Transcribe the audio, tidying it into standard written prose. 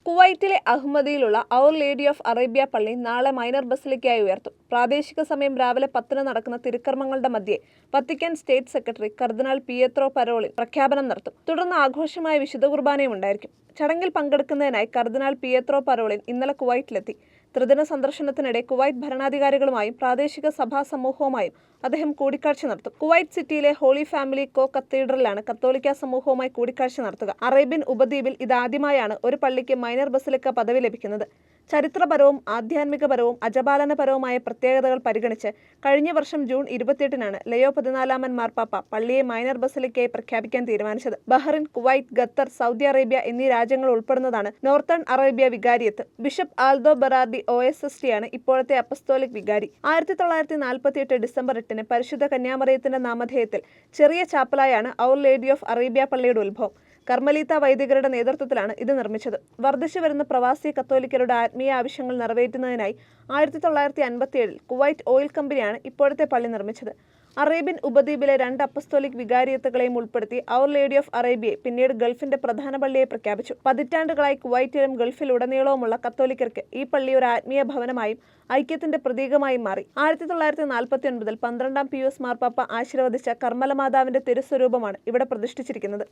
കുവൈറ്റിലെ അഹമ്മദിയിലുള്ള our lady of Arabia പള്ളി നാളെ മൈനർ ബസിലിക്കയായി ഉയർത്തും. പ്രാദേശിക സമയം രാവിലെ 10-ന് നടക്കുന്ന തിരുക്കർമ്മങ്ങളുടെ മധ്യേ വത്തിക്കാൻ സ്റ്റേറ്റ് സെക്രട്ടറി കർദിനാൾ പിയത്രോ പരോളിൻ പ്രഖ്യാപനം നടത്തും. തുടർന്ന് ആഘോഷമായ വിശുദ്ധ കുർബാനയും ഉണ്ടായിരിക്കും. ചടങ്ങിൽ പങ്കെടുക്കുന്നതിനായി കർദിനാൾ പിയത്രോ പരോളിൻ ഇന്നലെ കുവൈറ്റിലെത്തി. ത്രിദിന സന്ദർശനത്തിനിടെ കുവൈറ്റ് ഭരണാധികാരികളുമായും പ്രാദേശിക സഭാ സമൂഹവുമായും അദ്ദേഹം കൂടിക്കാഴ്ച നടത്തും. കുവൈറ്റ് സിറ്റിയിലെ ഹോളി ഫാമിലി കോ കത്തീഡ്രലിലാണ് കത്തോലിക്ക സമൂഹവുമായി കൂടിക്കാഴ്ച നടത്തുക. അറേബ്യൻ ഉപദ്വീപിൽ ഇതാദ്യമായാണ് ഒരു പള്ളിക്ക് മൈനർ ബസിലിക്ക പദവി ലഭിക്കുന്നത്. ചരിത്രപരവും ആധ്യാത്മികപരവും അജപാലനപരവുമായ പ്രത്യേകതകൾ പരിഗണിച്ച് കഴിഞ്ഞ വർഷം ജൂൺ 28-നാണ് ലയോ 14 മാർപ്പാപ്പ പള്ളിയെ മൈനർ ബസിലിക്കയായി പ്രഖ്യാപിക്കാൻ തീരുമാനിച്ചത്. Bahrain, Kuwait, Qatar, Saudi Arabia എന്നീ രാജ്യങ്ങൾ ഉൾപ്പെടുന്നതാണ് നോർത്തേൺ അറേബ്യ വികാരിയത്ത്. ബിഷപ്പ് ആൽദോ ബെറാർഡി OSST ആണ് ഇപ്പോഴത്തെ അപ്പസ്തോലിക് വികാരി. 1948 ഡിസംബർ 8-ന് പരിശുദ്ധ കന്യാമറിയത്തിന്റെ നാമധേയത്തിൽ ചെറിയ ചാപ്പലായാണ് ഔർ ലേഡി ഓഫ് അറേബ്യ പള്ളിയുടെ ഉത്ഭവം. കർമ്മലീത്ത വൈദികരുടെ നേതൃത്വത്തിലാണ് ഇത് നിർമ്മിച്ചത്. വർദ്ധിച്ചു വരുന്ന പ്രവാസി കത്തോലിക്കരുടെ ആത്മീയ ആവശ്യങ്ങൾ നിറവേറ്റുന്നതിനായി 1957-ൽ കുവൈറ്റ് ഓയിൽ കമ്പനിയാണ് ഇപ്പോഴത്തെ പള്ളി നിർമ്മിച്ചത്. അറേബ്യൻ ഉപദ്വീപിലെ 2 അപ്പസ്തോലിക് വികാരിയത്തുകളെയും ഉൾപ്പെടുത്തി ഔർ ലേഡി ഓഫ് അറേബ്യയെ പിന്നീട് ഗൾഫിന്റെ പ്രധാന പള്ളിയായി പ്രഖ്യാപിച്ചു. പതിറ്റാണ്ടുകളായി കുവൈറ്റിലും ഗൾഫിലുടനീളവുമുള്ള കത്തോലിക്കർക്ക് ഈ പള്ളി ഒരു ആത്മീയ ഭവനമായും ഐക്യത്തിന്റെ പ്രതീകമായും മാറി. 1949-ൽ 12-ാം പിയൂസ് മാർപ്പാപ്പ ആശീർവദിച്ച കർമ്മല മാതാവിന്റെ തിരുസ്വരൂപമാണ് ഇവിടെ പ്രതിഷ്ഠിച്ചിരിക്കുന്നത്.